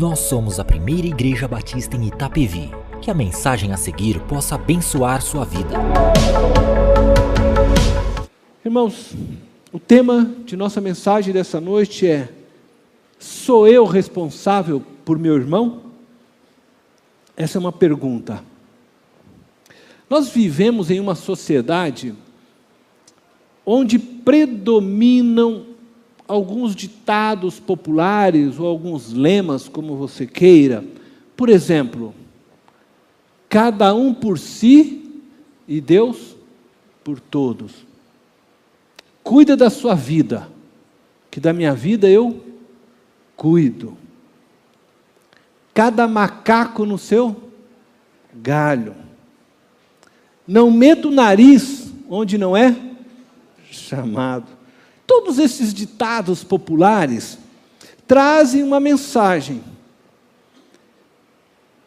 Nós somos a primeira igreja batista em Itapevi. Que a mensagem a seguir possa abençoar sua vida. Irmãos, o tema de nossa mensagem dessa noite é: sou eu responsável por meu irmão? Essa é uma pergunta. Nós vivemos em uma sociedade onde predominam alguns ditados populares ou alguns lemas, como você queira. Por exemplo, cada um por si e Deus por todos. Cuida da sua vida, que da minha vida eu cuido. Cada macaco no seu galho. Não meta o nariz onde não é chamado. Todos esses ditados populares trazem uma mensagem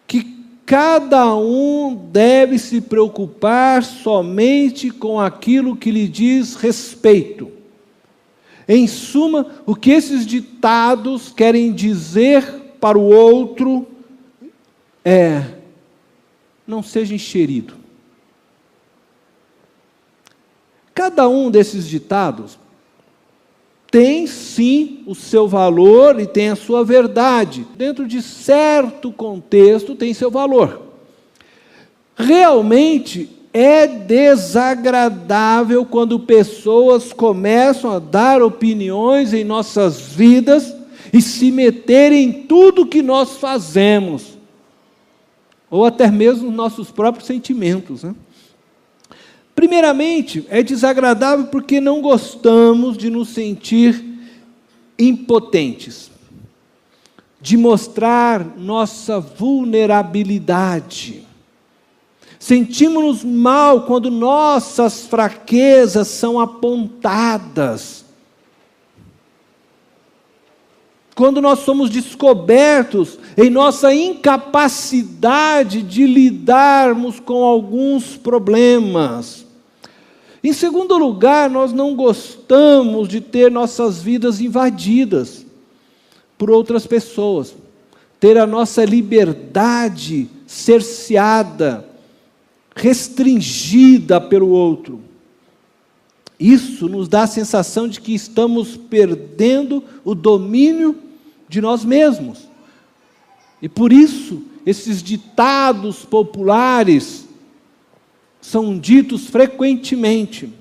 que cada um deve se preocupar somente com aquilo que lhe diz respeito. Em suma, o que esses ditados querem dizer para o outro é: não seja enxerido. Cada um desses ditados tem sim o seu valor e tem a sua verdade. Dentro de certo contexto tem seu valor. Realmente é desagradável quando pessoas começam a dar opiniões em nossas vidas e se meterem em tudo que nós fazemos, ou até mesmo nos nossos próprios sentimentos, né? Primeiramente, é desagradável porque não gostamos de nos sentir impotentes, de mostrar nossa vulnerabilidade. Sentimos-nos mal quando nossas fraquezas são apontadas. Quando nós somos descobertos em nossa incapacidade de lidarmos com alguns problemas. Em segundo lugar, nós não gostamos de ter nossas vidas invadidas por outras pessoas, ter a nossa liberdade cerceada, restringida pelo outro. Isso nos dá a sensação de que estamos perdendo o domínio de nós mesmos. E por isso, esses ditados populares são ditos frequentemente.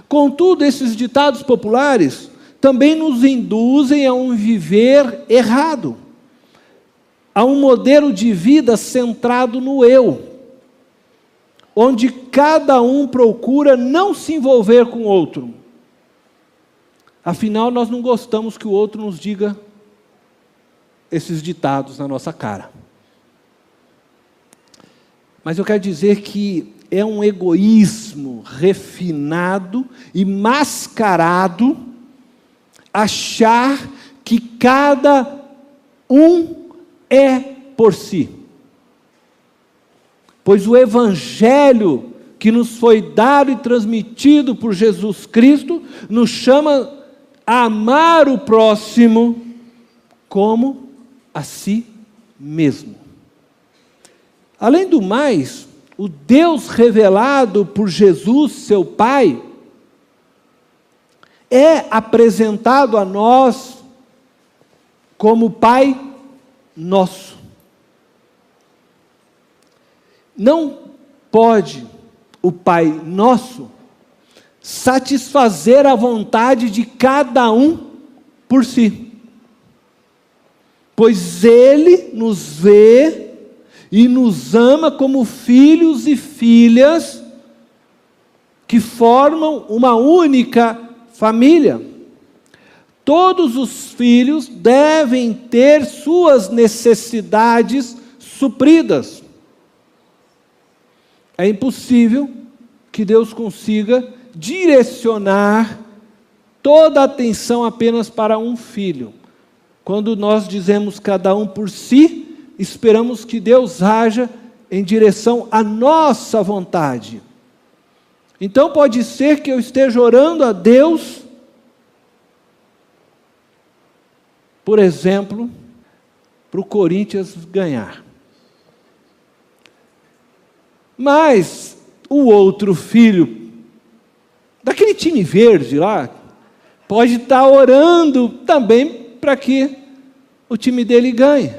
Contudo, esses ditados populares também nos induzem a um viver errado, a um modelo de vida centrado no eu, onde cada um procura não se envolver com o outro. Afinal, nós não gostamos que o outro nos diga esses ditados na nossa cara. Mas eu quero dizer que é um egoísmo refinado e mascarado achar que cada um é por si. Pois o Evangelho que nos foi dado e transmitido por Jesus Cristo nos chama a amar o próximo como a si mesmo. Além do mais, o Deus revelado por Jesus, seu Pai, é apresentado a nós como Pai nosso. Não pode o Pai nosso satisfazer a vontade de cada um por si, pois Ele nos vê e nos ama como filhos e filhas que formam uma única família. Todos os filhos devem ter suas necessidades supridas. É impossível que Deus consiga direcionar toda a atenção apenas para um filho. Quando nós dizemos cada um por si, esperamos que Deus haja em direção à nossa vontade. Então pode ser que eu esteja orando a Deus, por exemplo, para o Corinthians ganhar. Mas o outro filho, daquele time verde lá, pode estar orando também para que o time dele ganhe.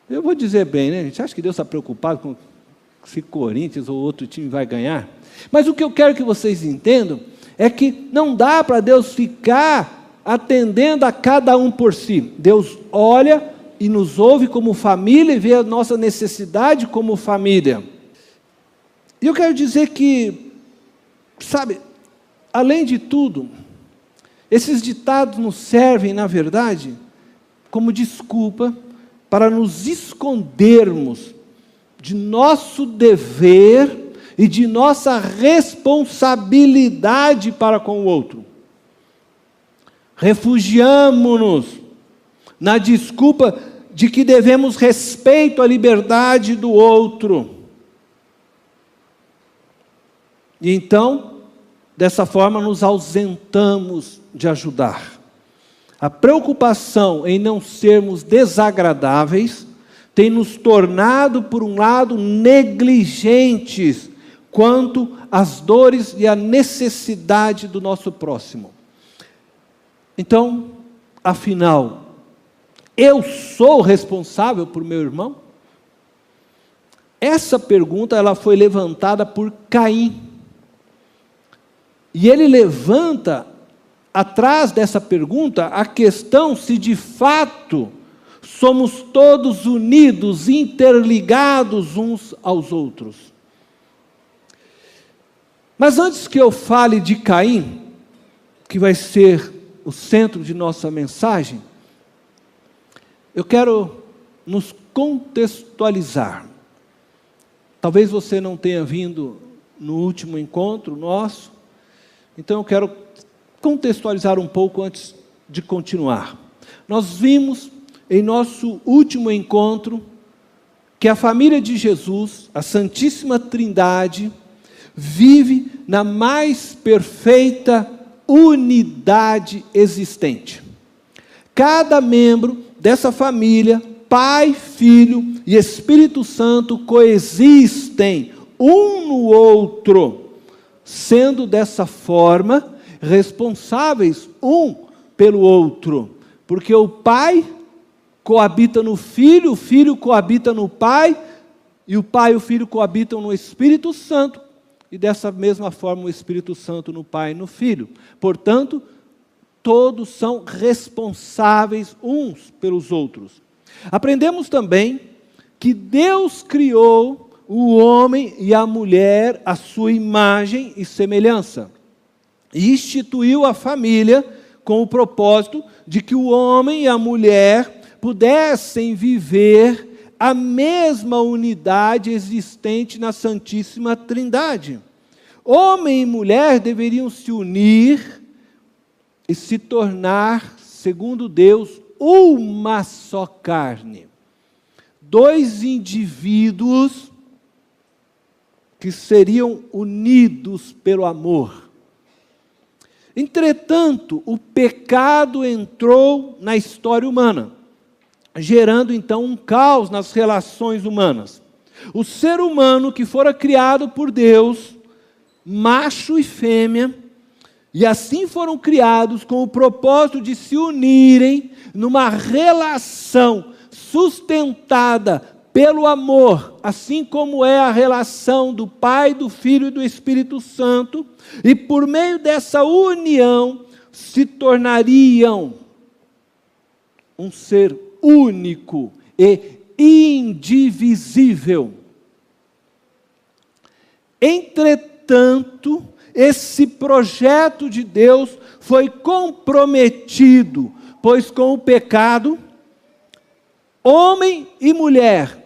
Eu vou dizer bem, né? A gente acha que Deus está preocupado com se Corinthians ou outro time vai ganhar? Mas o que eu quero que vocês entendam é que não dá para Deus ficar atendendo a cada um por si. Deus olha e nos ouve como família e vê a nossa necessidade como família. E eu quero dizer que, sabe, além de tudo, esses ditados nos servem, na verdade, como desculpa para nos escondermos de nosso dever e de nossa responsabilidade para com o outro. Refugiamo-nos na desculpa de que devemos respeito à liberdade do outro. E então, dessa forma, nos ausentamos de ajudar. A preocupação em não sermos desagradáveis tem nos tornado, por um lado, negligentes quanto às dores e à necessidade do nosso próximo. Então, afinal, eu sou responsável por meu irmão? Essa pergunta ela foi levantada por Caim. E ele levanta, atrás dessa pergunta, a questão se de fato somos todos unidos, interligados uns aos outros. Mas antes que eu fale de Caim, que vai ser o centro de nossa mensagem, eu quero nos contextualizar. Talvez você não tenha vindo no último encontro nosso, então eu quero contextualizar um pouco antes de continuar. Nós vimos em nosso último encontro que a família de Jesus, a Santíssima Trindade, vive na mais perfeita unidade existente. Cada membro dessa família, Pai, Filho e Espírito Santo coexistem um no outro, sendo dessa forma responsáveis um pelo outro, porque o Pai coabita no Filho, o Filho coabita no Pai, e o Pai e o Filho coabitam no Espírito Santo, e dessa mesma forma o Espírito Santo no Pai e no Filho. Portanto, todos são responsáveis uns pelos outros. Aprendemos também que Deus criou o homem e a mulher à sua imagem e semelhança, e instituiu a família com o propósito de que o homem e a mulher pudessem viver a mesma unidade existente na Santíssima Trindade. Homem e mulher deveriam se unir e se tornar, segundo Deus, uma só carne. Dois indivíduos que seriam unidos pelo amor. Entretanto, o pecado entrou na história humana, gerando então um caos nas relações humanas. O ser humano que fora criado por Deus, macho e fêmea, e assim foram criados com o propósito de se unirem numa relação sustentada pelo amor, assim como é a relação do Pai, do Filho e do Espírito Santo, e por meio dessa união se tornariam um ser único e indivisível. Entretanto, esse projeto de Deus foi comprometido, pois com o pecado, homem e mulher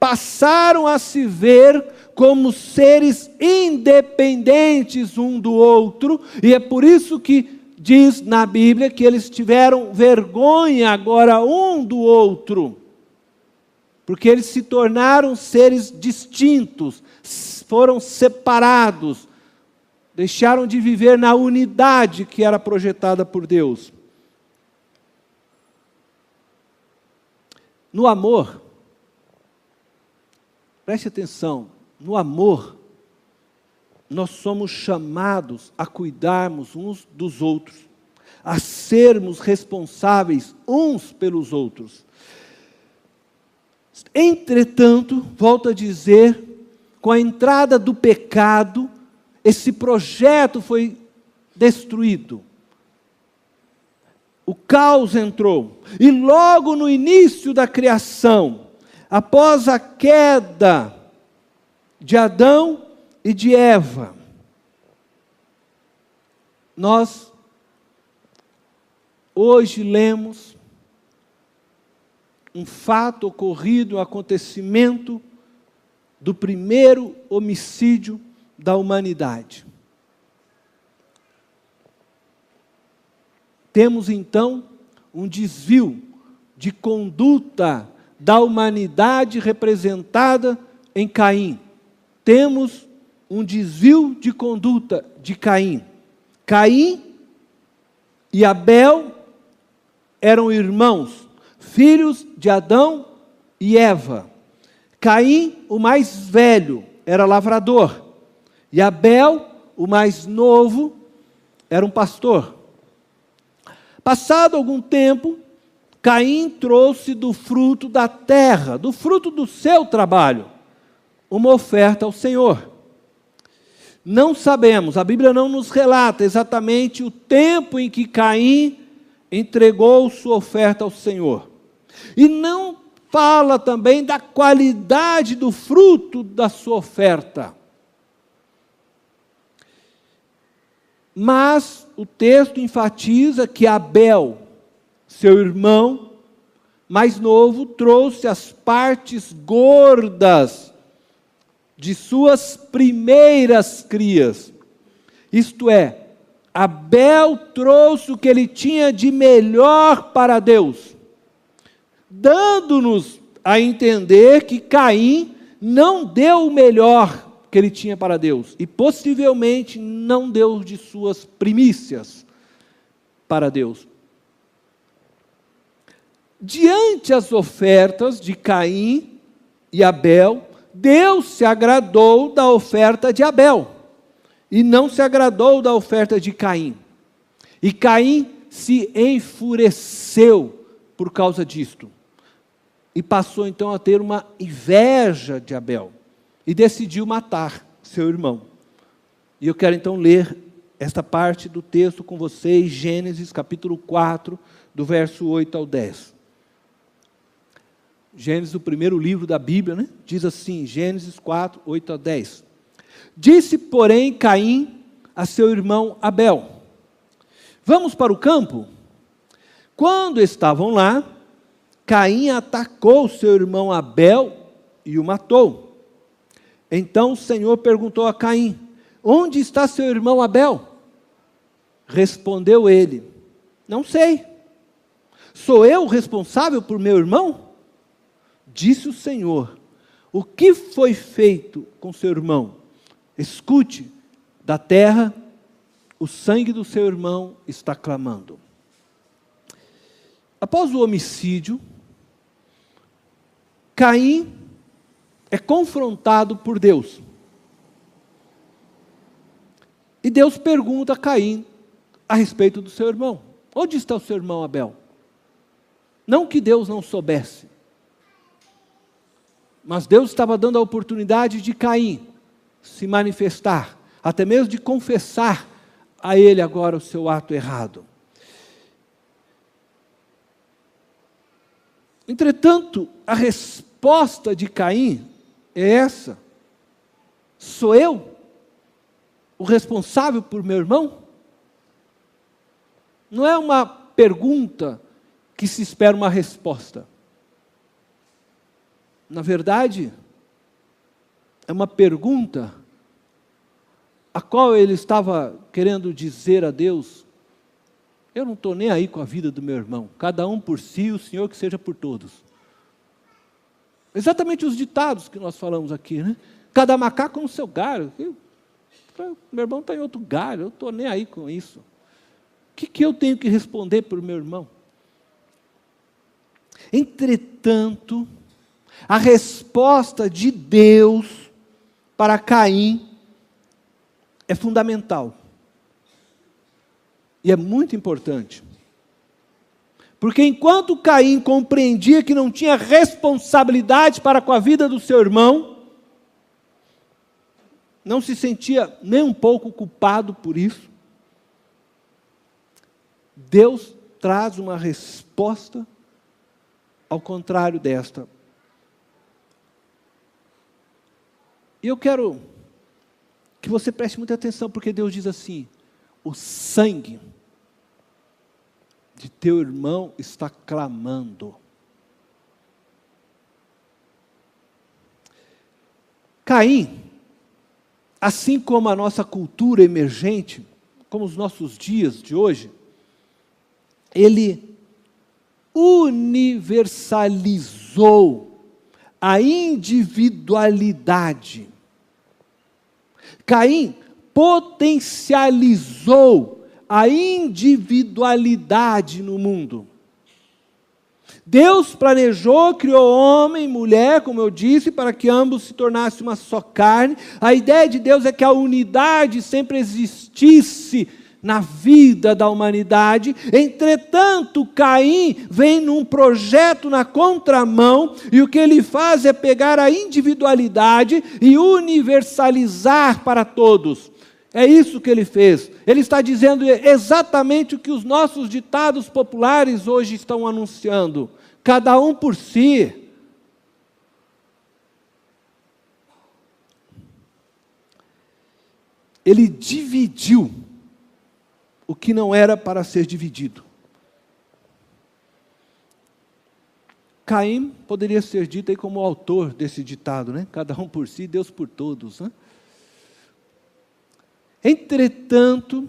passaram a se ver como seres independentes um do outro, e é por isso que diz na Bíblia que eles tiveram vergonha agora um do outro, porque eles se tornaram seres distintos, foram separados, deixaram de viver na unidade que era projetada por Deus. No amor, preste atenção, no amor, nós somos chamados a cuidarmos uns dos outros, a sermos responsáveis uns pelos outros. Entretanto, volto a dizer, com a entrada do pecado, esse projeto foi destruído. O caos entrou. E logo no início da criação, após a queda de Adão e de Eva, nós hoje lemos um fato ocorrido, um acontecimento do primeiro homicídio da humanidade. Temos então um desvio de conduta da humanidade representada em Caim. Temos um desvio de conduta de Caim. Caim e Abel eram irmãos, filhos de Adão e Eva. Caim, o mais velho, era lavrador. E Abel, o mais novo, era um pastor. Passado algum tempo, Caim trouxe do fruto da terra, do fruto do seu trabalho, uma oferta ao Senhor. Não sabemos, a Bíblia não nos relata exatamente o tempo em que Caim entregou sua oferta ao Senhor. E não fala também da qualidade do fruto da sua oferta. Mas o texto enfatiza que Abel, seu irmão mais novo, trouxe as partes gordas de suas primeiras crias. Isto é, Abel trouxe o que ele tinha de melhor para Deus, dando-nos a entender que Caim não deu o melhor que ele tinha para Deus, e possivelmente não deu de suas primícias para Deus. Diante as ofertas de Caim e Abel, Deus se agradou da oferta de Abel, e não se agradou da oferta de Caim. E Caim se enfureceu por causa disto, e passou então a ter uma inveja de Abel, e decidiu matar seu irmão. E eu quero então ler esta parte do texto com vocês, Gênesis capítulo 4, do verso 8 ao 10. Gênesis, o primeiro livro da Bíblia, né? Diz assim, Gênesis 4, 8 a 10. Disse, porém, Caim a seu irmão Abel: vamos para o campo? Quando estavam lá, Caim atacou seu irmão Abel e o matou. Então o Senhor perguntou a Caim: onde está seu irmão Abel? Respondeu ele: não sei. Sou eu o responsável por meu irmão? Disse o Senhor: o que foi feito com seu irmão? Escute, da terra o sangue do seu irmão está clamando. Após o homicídio, Caim é confrontado por Deus. E Deus pergunta a Caim a respeito do seu irmão: onde está o seu irmão Abel? Não que Deus não soubesse, mas Deus estava dando a oportunidade de Caim se manifestar, até mesmo de confessar a ele agora o seu ato errado. Entretanto, a resposta de Caim é essa: sou eu o responsável por meu irmão? Não é uma pergunta que se espera uma resposta. Na verdade, é uma pergunta a qual ele estava querendo dizer a Deus: eu não estou nem aí com a vida do meu irmão, cada um por si, o Senhor que seja por todos. Exatamente os ditados que nós falamos aqui, né? Cada macaco no seu galho. Meu irmão está em outro galho, eu não estou nem aí com isso. O que eu tenho que responder para o meu irmão? Entretanto, a resposta de Deus para Caim é fundamental. E é muito importante. Porque enquanto Caim compreendia que não tinha responsabilidade para com a vida do seu irmão, não se sentia nem um pouco culpado por isso, Deus traz uma resposta ao contrário desta. E eu quero que você preste muita atenção, porque Deus diz assim: o sangue de teu irmão está clamando. Caim, assim como a nossa cultura emergente, como os nossos dias de hoje, ele universalizou a individualidade. Caim potencializou a individualidade no mundo. Deus planejou, criou homem e mulher, como eu disse, para que ambos se tornassem uma só carne. A ideia de Deus é que a unidade sempre existisse na vida da humanidade. Entretanto, Caim vem num projeto na contramão, e o que ele faz é pegar a individualidade e universalizar para todos. É isso que ele fez. Ele está dizendo exatamente o que os nossos ditados populares hoje estão anunciando. Cada um por si. Ele dividiu o que não era para ser dividido. Caim poderia ser dito aí como o autor desse ditado, né? Cada um por si, Deus por todos, né? Entretanto,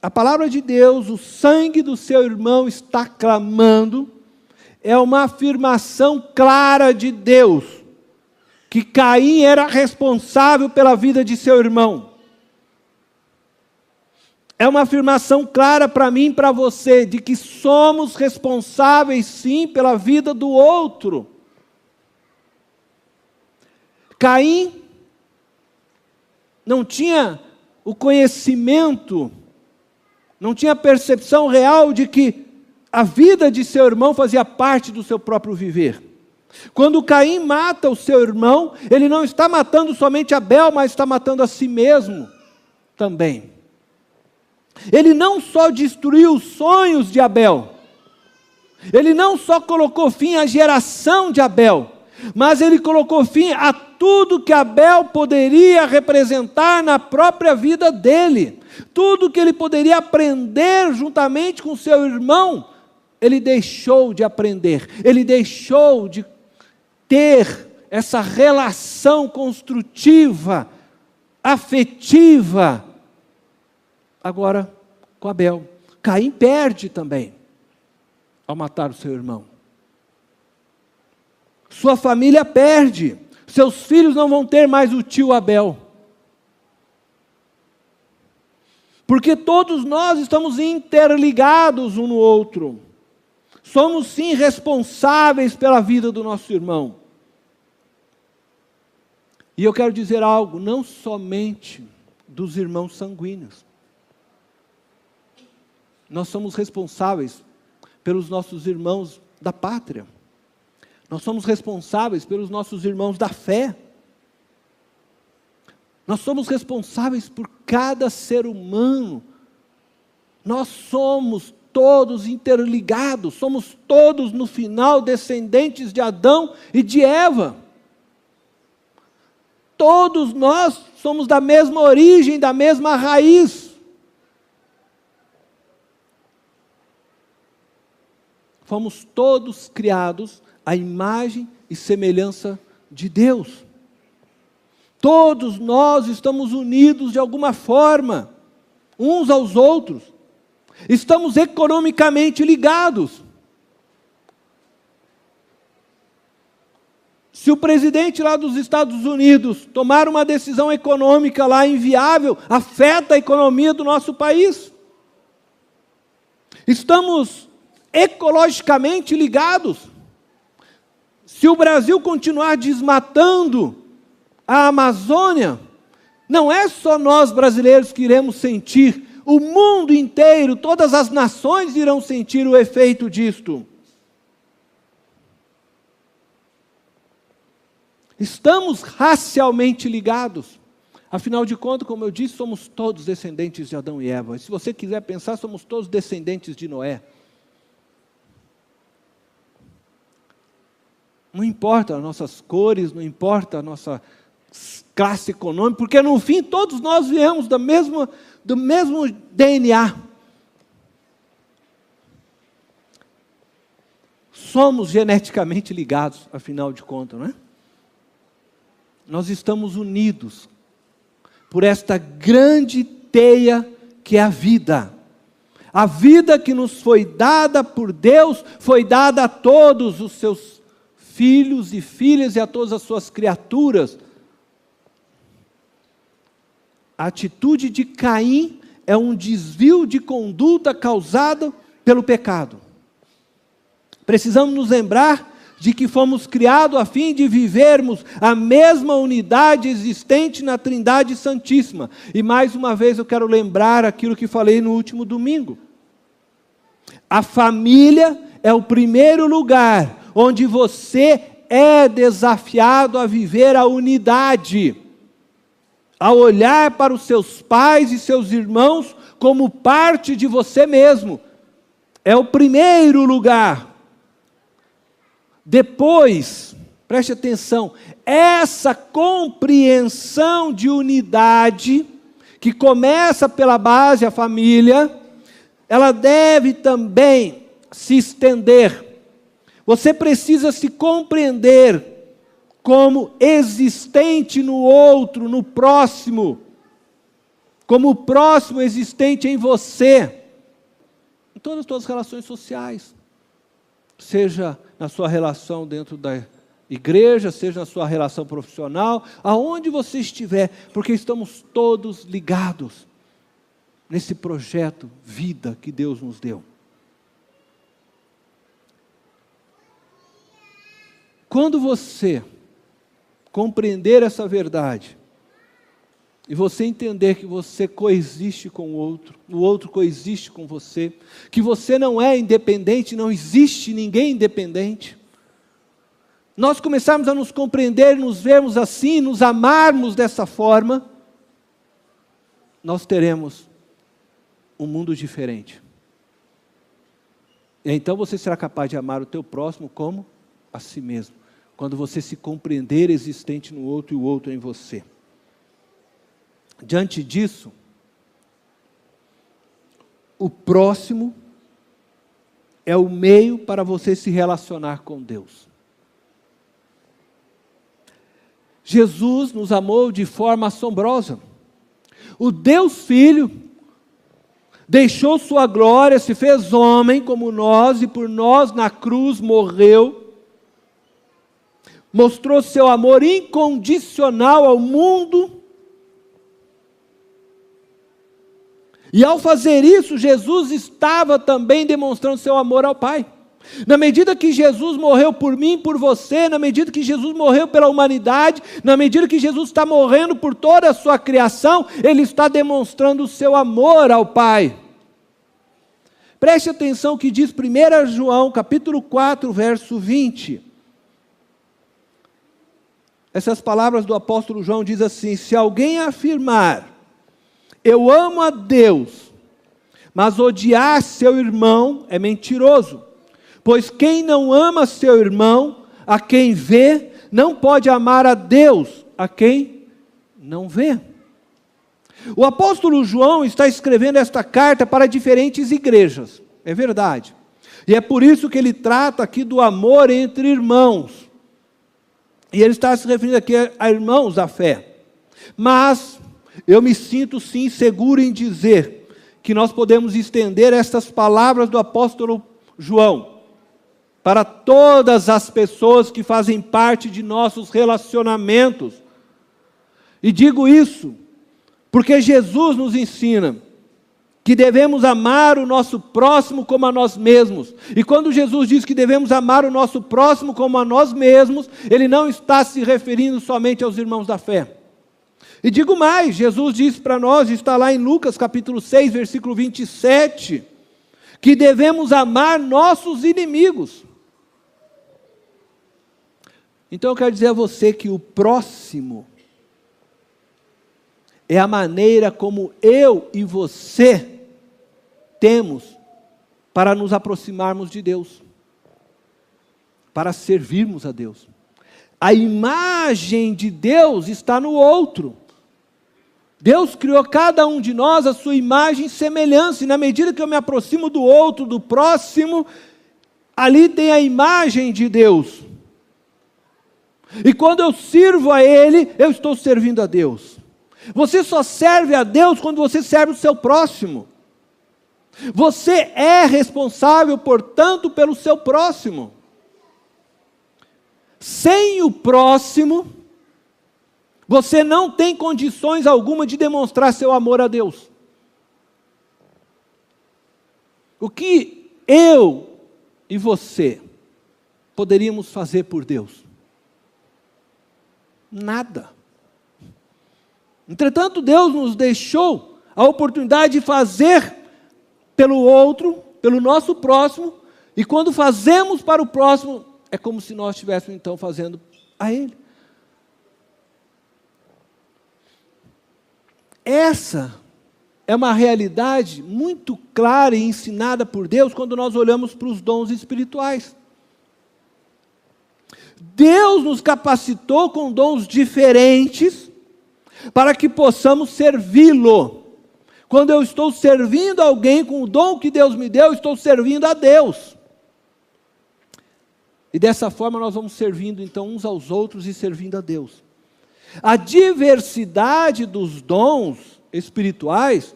a palavra de Deus, o sangue do seu irmão está clamando, é uma afirmação clara de Deus, que Caim era responsável pela vida de seu irmão. É uma afirmação clara para mim e para você, de que somos responsáveis sim pela vida do outro. Caim não tinha o conhecimento, não tinha a percepção real de que a vida de seu irmão fazia parte do seu próprio viver. Quando Caim mata o seu irmão, ele não está matando somente Abel, mas está matando a si mesmo também. Ele não só destruiu os sonhos de Abel, ele não só colocou fim à geração de Abel, mas ele colocou fim a tudo que Abel poderia representar na própria vida dele. Tudo que ele poderia aprender juntamente com seu irmão, ele deixou de aprender. Ele deixou de ter essa relação construtiva, afetiva, agora com Abel. Caim perde também ao matar o seu irmão. Sua família perde. Seus filhos não vão ter mais o tio Abel. Porque todos nós estamos interligados um no outro. Somos sim responsáveis pela vida do nosso irmão. E eu quero dizer algo, não somente dos irmãos sanguíneos. Nós somos responsáveis pelos nossos irmãos da pátria. Nós somos responsáveis pelos nossos irmãos da fé. Nós somos responsáveis por cada ser humano. Nós somos todos interligados, somos todos no final descendentes de Adão e de Eva. Todos nós somos da mesma origem, da mesma raiz. Fomos todos criados à imagem e semelhança de Deus. Todos nós estamos unidos de alguma forma, uns aos outros. Estamos economicamente ligados. Se o presidente lá dos Estados Unidos tomar uma decisão econômica lá inviável, afeta a economia do nosso país. Estamos ecologicamente ligados. Se o Brasil continuar desmatando a Amazônia, não é só nós brasileiros que iremos sentir, o mundo inteiro, todas as nações irão sentir o efeito disto. Estamos racialmente ligados. Afinal de contas, como eu disse, somos todos descendentes de Adão e Eva. E se você quiser pensar, somos todos descendentes de Noé. Não importa as nossas cores, não importa a nossa classe econômica, porque no fim todos nós viemos do mesmo DNA. Somos geneticamente ligados, afinal de contas, não é? Nós estamos unidos por esta grande teia que é a vida. A vida que nos foi dada por Deus, foi dada a todos os seus filhos e filhas e a todas as suas criaturas. A atitude de Caim é um desvio de conduta causado pelo pecado. Precisamos nos lembrar de que fomos criados a fim de vivermos a mesma unidade existente na Trindade Santíssima. E mais uma vez eu quero lembrar aquilo que falei no último domingo. A família é o primeiro lugar onde você é desafiado a viver a unidade, a olhar para os seus pais e seus irmãos como parte de você mesmo. É o primeiro lugar. Depois, preste atenção, essa compreensão de unidade, que começa pela base, a família, ela deve também se estender. Você precisa se compreender como existente no outro, no próximo, como o próximo existente em você, em todas as suas relações sociais, seja na sua relação dentro da igreja, seja na sua relação profissional, aonde você estiver, porque estamos todos ligados nesse projeto vida que Deus nos deu. Quando você compreender essa verdade, e você entender que você coexiste com o outro coexiste com você, que você não é independente, não existe ninguém independente, nós começarmos a nos compreender, nos vermos assim, nos amarmos dessa forma, nós teremos um mundo diferente. E então você será capaz de amar o teu próximo como a si mesmo, quando você se compreender existente no outro e o outro em você. Diante disso, o próximo é o meio para você se relacionar com Deus. Jesus nos amou de forma assombrosa. O Deus Filho deixou sua glória, se fez homem como nós e por nós na cruz morreu. Mostrou seu amor incondicional ao mundo. E ao fazer isso, Jesus estava também demonstrando seu amor ao Pai. Na medida que Jesus morreu por mim, por você, na medida que Jesus morreu pela humanidade, na medida que Jesus está morrendo por toda a sua criação, Ele está demonstrando o seu amor ao Pai. Preste atenção o que diz 1 João, capítulo 4, verso 20. Essas palavras do apóstolo João dizem assim: se alguém afirmar, eu amo a Deus, mas odiar seu irmão é mentiroso. Pois quem não ama seu irmão, a quem vê, não pode amar a Deus, a quem não vê. O apóstolo João está escrevendo esta carta para diferentes igrejas, é verdade. E é por isso que ele trata aqui do amor entre irmãos. E ele está se referindo aqui a irmãos da fé. Mas eu me sinto sim seguro em dizer que nós podemos estender estas palavras do apóstolo João para todas as pessoas que fazem parte de nossos relacionamentos. E digo isso porque Jesus nos ensina que devemos amar o nosso próximo como a nós mesmos. E quando Jesus diz que devemos amar o nosso próximo como a nós mesmos, Ele não está se referindo somente aos irmãos da fé. E digo mais, Jesus diz para nós, está lá em Lucas capítulo 6, versículo 27, que devemos amar nossos inimigos. Então eu quero dizer a você que o próximo é a maneira como eu e você temos para nos aproximarmos de Deus, para servirmos a Deus. A imagem de Deus está no outro. Deus criou cada um de nós a sua imagem e semelhança, e na medida que eu me aproximo do outro, do próximo, ali tem a imagem de Deus. E quando eu sirvo a Ele, eu estou servindo a Deus. Você só serve a Deus quando você serve o seu próximo. Você é responsável, portanto, pelo seu próximo. Sem o próximo, você não tem condições alguma de demonstrar seu amor a Deus. O que eu e você poderíamos fazer por Deus? Nada. Entretanto, Deus nos deixou a oportunidade de fazer pelo outro, pelo nosso próximo, e quando fazemos para o próximo, é como se nós estivéssemos então fazendo a Ele. Essa é uma realidade muito clara e ensinada por Deus quando nós olhamos para os dons espirituais. Deus nos capacitou com dons diferentes para que possamos servi-lo. Quando eu estou servindo alguém com o dom que Deus me deu, eu estou servindo a Deus. E dessa forma nós vamos servindo então uns aos outros e servindo a Deus. A diversidade dos dons espirituais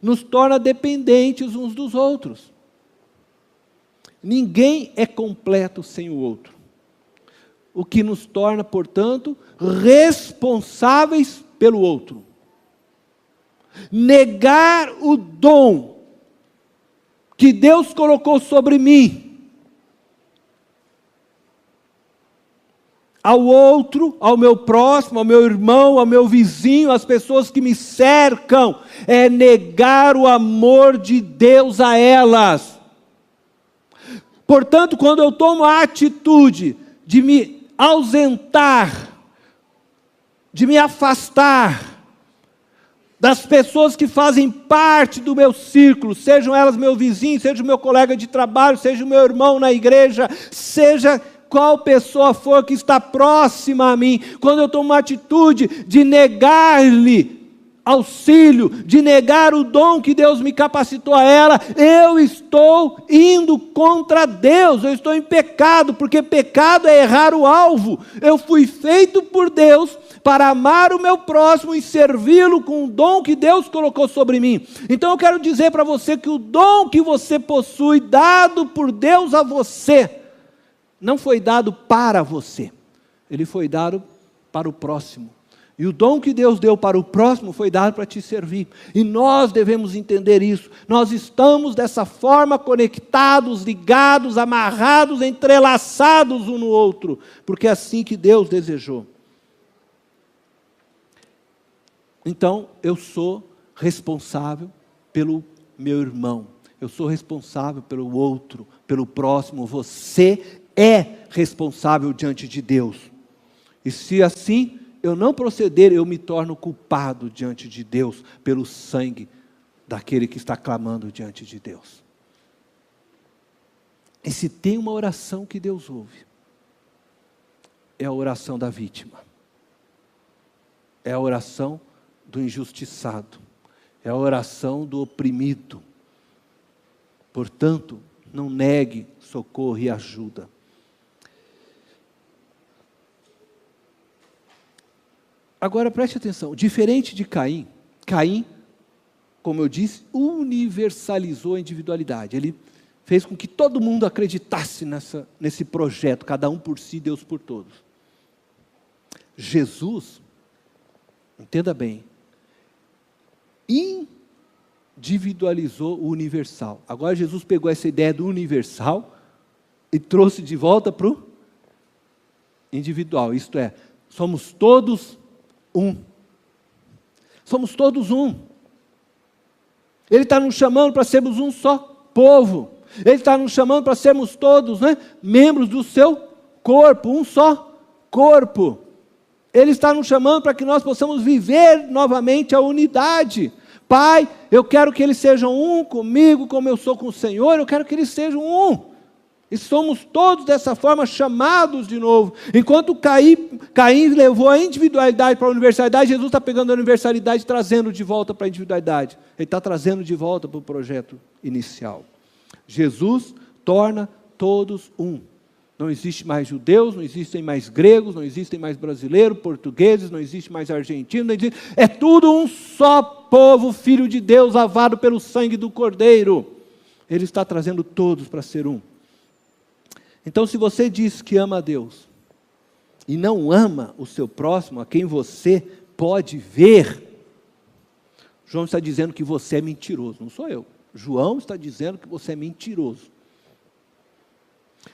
nos torna dependentes uns dos outros. Ninguém é completo sem o outro. O que nos torna, portanto, responsáveis pelo outro. Negar o dom que Deus colocou sobre mim, ao outro, ao meu próximo, ao meu irmão, ao meu vizinho, às pessoas que me cercam, é negar o amor de Deus a elas. Portanto, quando eu tomo a atitude de me ausentar, de me afastar das pessoas que fazem parte do meu círculo, sejam elas meu vizinho, seja o meu colega de trabalho, seja o meu irmão na igreja, seja qual pessoa for que está próxima a mim, quando eu tomo uma atitude de negar-lhe auxílio, de negar o dom que Deus me capacitou a ela, eu estou indo contra Deus, eu estou em pecado, porque pecado é errar o alvo. Eu fui feito por Deus para amar o meu próximo e servi-lo com o dom que Deus colocou sobre mim. Então eu quero dizer para você que o dom que você possui, dado por Deus a você, não foi dado para você, ele foi dado para o próximo. E o dom que Deus deu para o próximo foi dado para te servir. E nós devemos entender isso. Nós estamos dessa forma conectados, ligados, amarrados, entrelaçados um no outro, porque é assim que Deus desejou. Então, eu sou responsável pelo meu irmão. Eu sou responsável pelo outro, pelo próximo. Você é responsável diante de Deus. E se assim eu não proceder, eu me torno culpado diante de Deus pelo sangue daquele que está clamando diante de Deus. E se tem uma oração que Deus ouve, é a oração da vítima. É a oração do injustiçado. É a oração do oprimido. Portanto, não negue socorro e ajuda. Agora preste atenção, diferente de Caim, Caim, como eu disse, universalizou a individualidade. Ele fez com que todo mundo acreditasse nesse projeto, cada um por si, Deus por todos. Jesus, entenda bem, individualizou o universal. Agora Jesus pegou essa ideia do universal e trouxe de volta para o individual. Isto é, somos todos um. Somos todos um. Ele está nos chamando para sermos um só povo. Ele está nos chamando para sermos todos, membros do seu corpo, um só corpo. Ele está nos chamando para que nós possamos viver novamente a unidade. Pai, eu quero que eles sejam um comigo, como eu sou com o Senhor, eu quero que eles sejam um. E somos todos dessa forma chamados de novo. Enquanto Caim levou a individualidade para a universalidade, Jesus está pegando a universalidade e trazendo de volta para a individualidade. Ele está trazendo de volta para o projeto inicial. Jesus torna todos um. Não existe mais judeus, não existem mais gregos, não existem mais brasileiros, portugueses, não existe mais argentinos, é tudo um só povo, filho de Deus, lavado pelo sangue do Cordeiro. Ele está trazendo todos para ser um. Então, se você diz que ama a Deus e não ama o seu próximo, a quem você pode ver, João está dizendo que você é mentiroso, não sou eu. João está dizendo que você é mentiroso.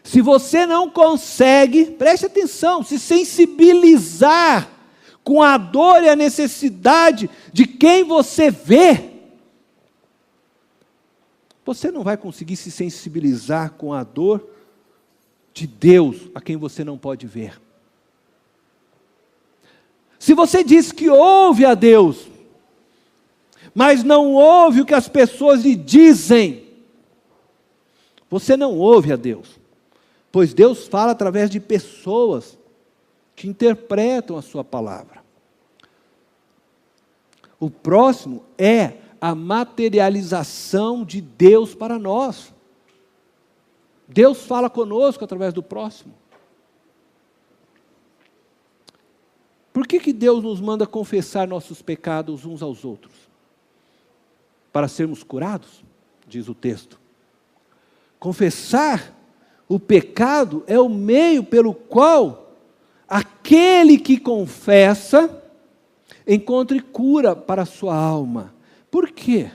Se você não consegue, preste atenção, se sensibilizar com a dor e a necessidade de quem você vê, você não vai conseguir se sensibilizar com a dor de Deus, a quem você não pode ver. Se você diz que ouve a Deus, mas não ouve o que as pessoas lhe dizem, você não ouve a Deus, pois Deus fala através de pessoas que interpretam a sua palavra. O próximo é a materialização de Deus para nós. Deus fala conosco através do próximo. Por que Deus nos manda confessar nossos pecados uns aos outros? Para sermos curados, diz o texto. Confessar o pecado é o meio pelo qual aquele que confessa encontre cura para a sua alma. Por quê?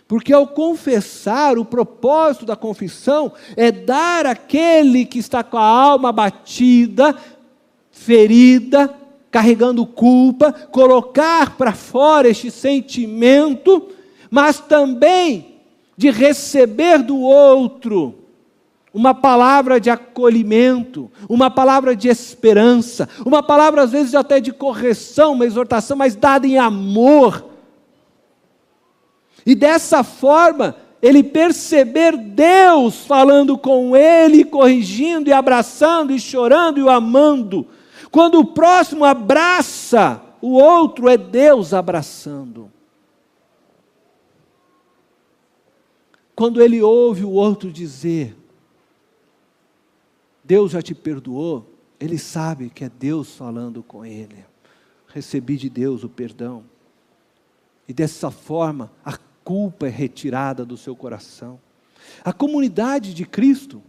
Porque ao confessar, o propósito da confissão é dar àquele que está com a alma abatida, ferida, carregando culpa, colocar para fora este sentimento, mas também de receber do outro uma palavra de acolhimento, uma palavra de esperança, uma palavra às vezes até de correção, uma exortação, mas dada em amor. E dessa forma, ele perceber Deus falando com ele, corrigindo e abraçando e chorando e o amando. Quando o próximo abraça o outro, é Deus abraçando. Quando ele ouve o outro dizer, Deus já te perdoou, ele sabe que é Deus falando com ele. Recebi de Deus o perdão. E dessa forma, a culpa é retirada do seu coração. A comunidade de Cristo,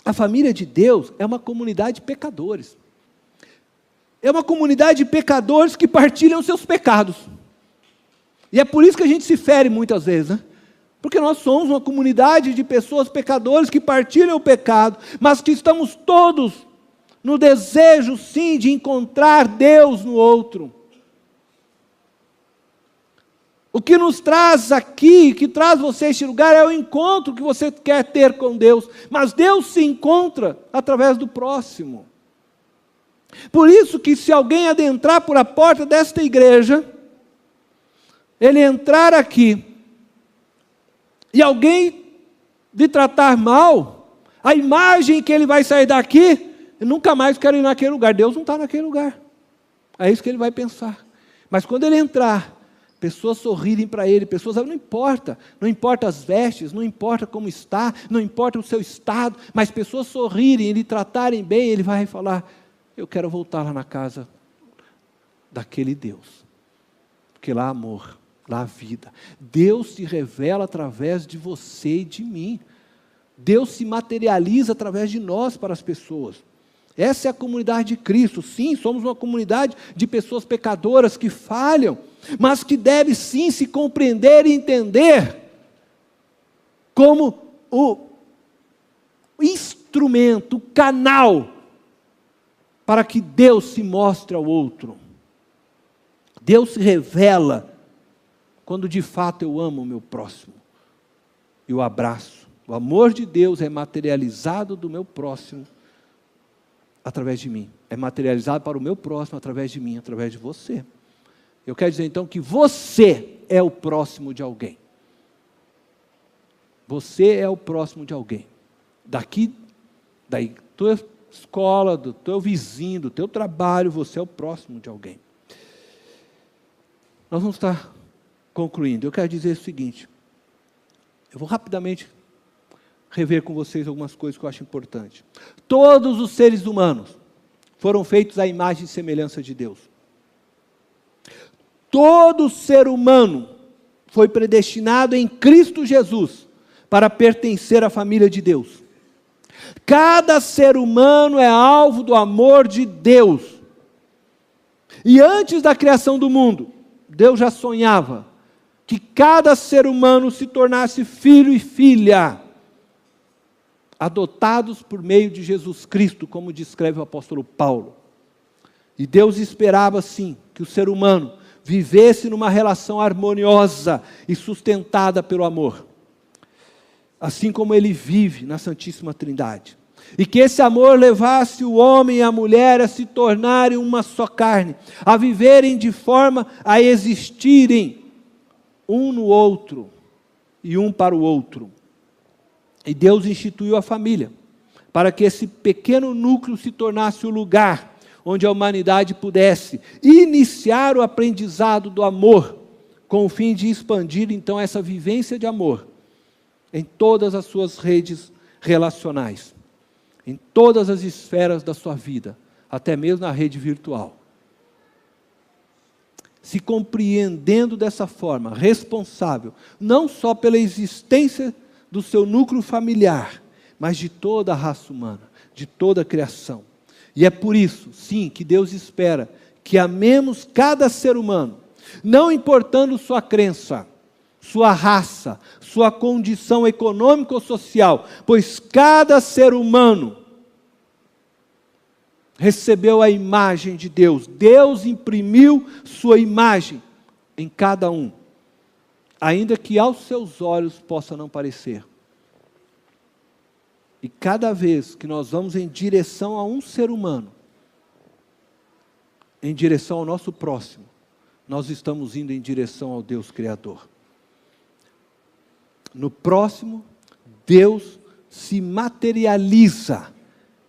a família de Deus, é uma comunidade de pecadores. É uma comunidade de pecadores que partilham seus pecados. E é por isso que a gente se fere muitas vezes, Porque nós somos uma comunidade de pessoas pecadores que partilham o pecado, mas que estamos todos no desejo, sim, de encontrar Deus no outro. O que nos traz aqui, que traz você a este lugar, é o encontro que você quer ter com Deus. Mas Deus se encontra através do próximo. Por isso que se alguém adentrar por a porta desta igreja, ele entrar aqui, e alguém lhe tratar mal, a imagem que ele vai sair daqui, eu nunca mais quero ir naquele lugar. Deus não está naquele lugar. É isso que ele vai pensar. Mas quando ele entrar, pessoas sorrirem para ele, pessoas, não importa as vestes, não importa como está, não importa o seu estado, mas pessoas sorrirem e lhe tratarem bem, ele vai falar, eu quero voltar lá na casa daquele Deus, porque lá há amor, lá há vida. Deus se revela através de você e de mim, Deus se materializa através de nós para as pessoas. Essa é a comunidade de Cristo. Sim, somos uma comunidade de pessoas pecadoras que falham, mas que deve sim se compreender e entender como o instrumento, o canal, para que Deus se mostre ao outro. Deus se revela quando de fato eu amo o meu próximo e o abraço. O amor de Deus é materializado do meu próximo através de mim. É materializado para o meu próximo através de mim, através de você. Eu quero dizer então que você é o próximo de alguém. Você é o próximo de alguém. Daqui, da tua escola, do teu vizinho, do teu trabalho, você é o próximo de alguém. Nós vamos estar concluindo. Eu quero dizer o seguinte. Eu vou rapidamente rever com vocês algumas coisas que eu acho importante. Todos os seres humanos foram feitos à imagem e semelhança de Deus. Todo ser humano foi predestinado em Cristo Jesus para pertencer à família de Deus. Cada ser humano é alvo do amor de Deus. E antes da criação do mundo, Deus já sonhava que cada ser humano se tornasse filho e filha, adotados por meio de Jesus Cristo, como descreve o apóstolo Paulo. E Deus esperava, sim, que o ser humano vivesse numa relação harmoniosa e sustentada pelo amor, assim como ele vive na Santíssima Trindade. E que esse amor levasse o homem e a mulher a se tornarem uma só carne, a viverem de forma a existirem um no outro e um para o outro. E Deus instituiu a família, para que esse pequeno núcleo se tornasse o lugar onde a humanidade pudesse iniciar o aprendizado do amor, com o fim de expandir então essa vivência de amor em todas as suas redes relacionais, em todas as esferas da sua vida, até mesmo na rede virtual. Se compreendendo dessa forma, responsável, não só pela existência do seu núcleo familiar, mas de toda a raça humana, de toda a criação. E é por isso, sim, que Deus espera que amemos cada ser humano, não importando sua crença, sua raça, sua condição econômica ou social, pois cada ser humano recebeu a imagem de Deus. Deus imprimiu sua imagem em cada um, ainda que aos seus olhos possa não parecer. E cada vez que nós vamos em direção a um ser humano, em direção ao nosso próximo, nós estamos indo em direção ao Deus Criador. No próximo, Deus se materializa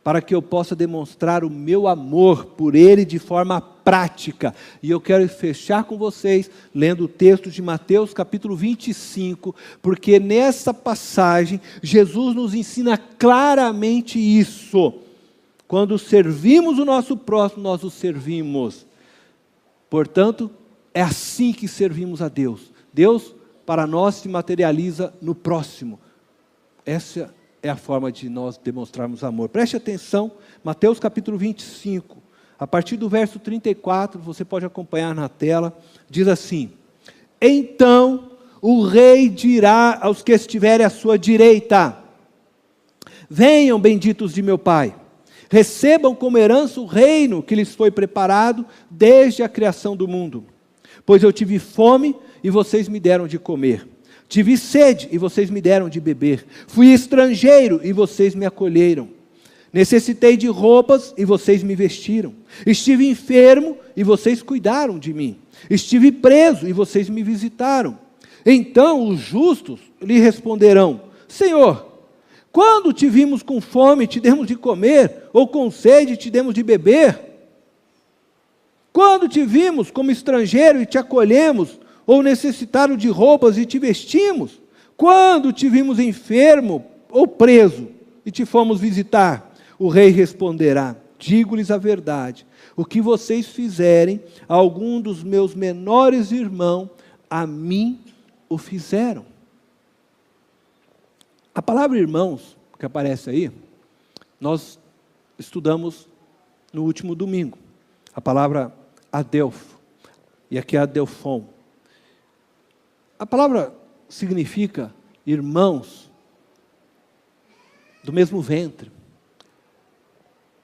para que eu possa demonstrar o meu amor por Ele de forma prática. E eu quero fechar com vocês, lendo o texto de Mateus capítulo 25, porque nessa passagem, Jesus nos ensina claramente isso. Quando servimos o nosso próximo, nós o servimos. Portanto, é assim que servimos a Deus. Deus, para nós, se materializa no próximo. Essa é a forma de nós demonstrarmos amor. Preste atenção, Mateus capítulo 25, a partir do verso 34, você pode acompanhar na tela, diz assim: então o rei dirá aos que estiverem à sua direita: venham, benditos de meu Pai, recebam como herança o reino que lhes foi preparado desde a criação do mundo. Pois eu tive fome e vocês me deram de comer. Tive sede e vocês me deram de beber. Fui estrangeiro e vocês me acolheram. Necessitei de roupas e vocês me vestiram. Estive enfermo e vocês cuidaram de mim. Estive preso e vocês me visitaram. Então os justos lhe responderão: Senhor, quando te vimos com fome, te demos de comer, ou com sede, te demos de beber? Quando te vimos como estrangeiro e te acolhemos, ou necessitado de roupas e te vestimos? Quando te vimos enfermo ou preso e te fomos visitar? O rei responderá: digo-lhes a verdade, o que vocês fizerem a algum dos meus menores irmãos, a mim o fizeram. A palavra irmãos, que aparece aí, nós estudamos no último domingo. A palavra adelfo. e aqui é Adelfon. A palavra significa irmãos do mesmo ventre.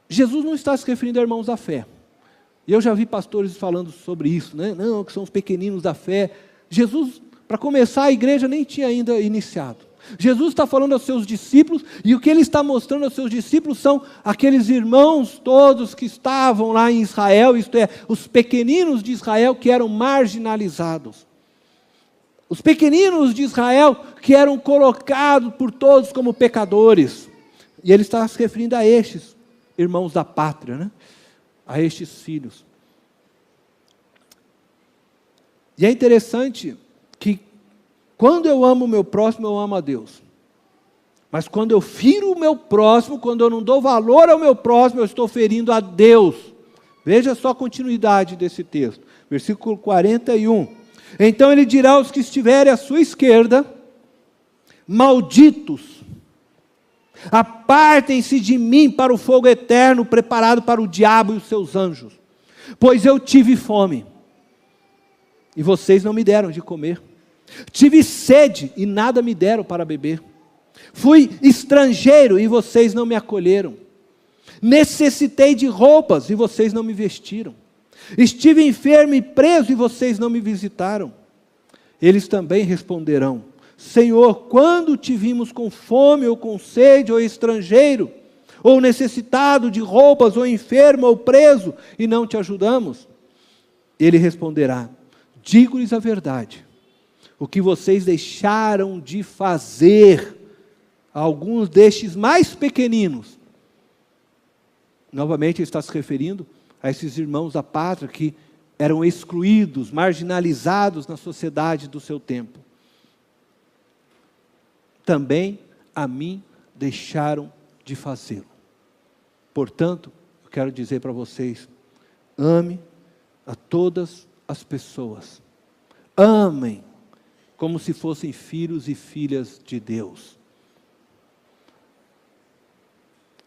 Jesus não está se referindo a irmãos da fé. E eu já vi pastores falando sobre isso, né? Não, que são os pequeninos da fé. Jesus, para começar, a igreja nem tinha ainda iniciado. Jesus está falando aos seus discípulos, e o que ele está mostrando aos seus discípulos são aqueles irmãos todos que estavam lá em Israel, isto é, os pequeninos de Israel que eram marginalizados. Os pequeninos de Israel que eram colocados por todos como pecadores. E ele está se referindo a estes irmãos da pátria, né? A estes filhos. E é interessante que quando eu amo o meu próximo, eu amo a Deus. Mas quando eu firo o meu próximo, quando eu não dou valor ao meu próximo, eu estou ferindo a Deus. Veja só a continuidade desse texto. Versículo 41. Então ele dirá aos que estiverem à sua esquerda: malditos, apartem-se de mim para o fogo eterno, preparado para o diabo e os seus anjos. Pois eu tive fome, e vocês não me deram de comer. Tive sede, e nada me deram para beber. Fui estrangeiro, e vocês não me acolheram. Necessitei de roupas, e vocês não me vestiram. Estive enfermo e preso, e vocês não me visitaram. Eles também responderão: Senhor, quando te vimos com fome, ou com sede, ou estrangeiro, ou necessitado de roupas, ou enfermo, ou preso, e não te ajudamos? Ele responderá: digo-lhes a verdade, o que vocês deixaram de fazer a alguns destes mais pequeninos. Novamente ele está se referindo a esses irmãos da pátria que eram excluídos, marginalizados na sociedade do seu tempo. Também a mim deixaram de fazê-lo. Portanto, eu quero dizer para vocês: ame a todas as pessoas. Amem como se fossem filhos e filhas de Deus.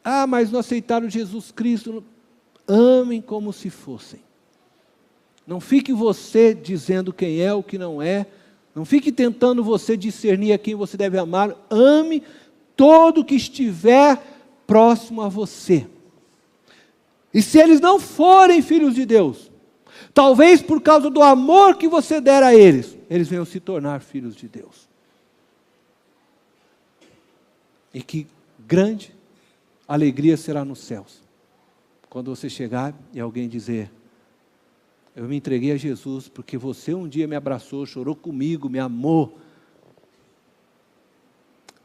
Ah, mas não aceitaram Jesus Cristo. Amem como se fossem. Não fique você dizendo quem é ou que não é. Não fique tentando você discernir a quem você deve amar. Ame todo que estiver próximo a você. E se eles não forem filhos de Deus, talvez por causa do amor que você der a eles, eles venham se tornar filhos de Deus. E que grande alegria será nos céus, quando você chegar e alguém dizer: eu me entreguei a Jesus porque você um dia me abraçou, chorou comigo, me amou.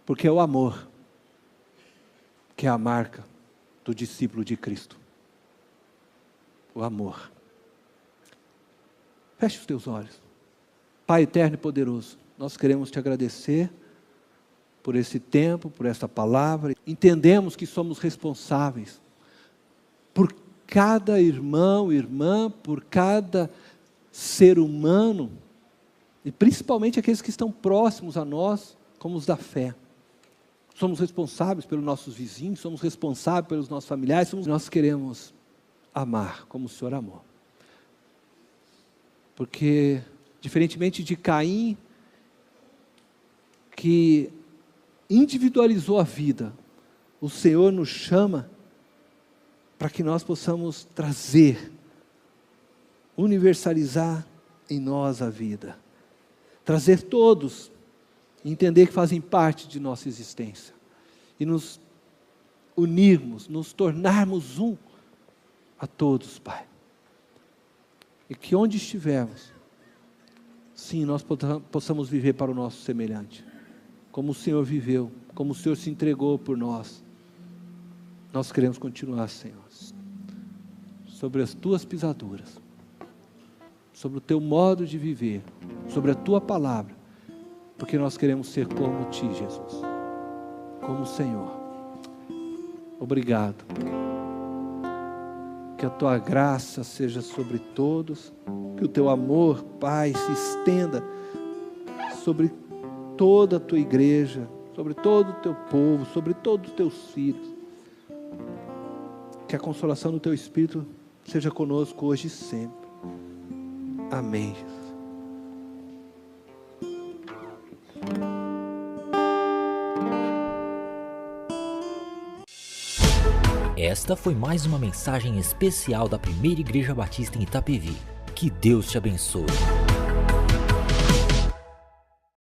Porque é o amor que é a marca do discípulo de Cristo. O amor. Feche os teus olhos. Pai eterno e poderoso, nós queremos te agradecer por esse tempo, por essa palavra. Entendemos que somos responsáveis por cada irmão, irmã, por cada ser humano, e principalmente aqueles que estão próximos a nós, como os da fé. Somos responsáveis pelos nossos vizinhos, somos responsáveis pelos nossos familiares, nós queremos amar como o Senhor amou. Porque, diferentemente de Caim, que individualizou a vida, o Senhor nos chama para que nós possamos trazer, universalizar em nós a vida. Trazer todos, entender que fazem parte de nossa existência. E nos unirmos, nos tornarmos um a todos, Pai. E que onde estivermos, sim, nós possamos viver para o nosso semelhante. Como o Senhor viveu, como o Senhor se entregou por nós. Nós queremos continuar, Senhor, sobre as Tuas pisaduras, sobre o Teu modo de viver, sobre a Tua palavra, porque nós queremos ser como Ti, Jesus, como o Senhor. Obrigado. Que a Tua graça seja sobre todos, que o Teu amor, Pai, se estenda sobre toda a Tua igreja, sobre todo o Teu povo, sobre todos os Teus filhos. Que a consolação do Teu Espírito seja conosco hoje e sempre. Amém. Esta foi mais uma mensagem especial da Primeira Igreja Batista em Itapevi. Que Deus te abençoe.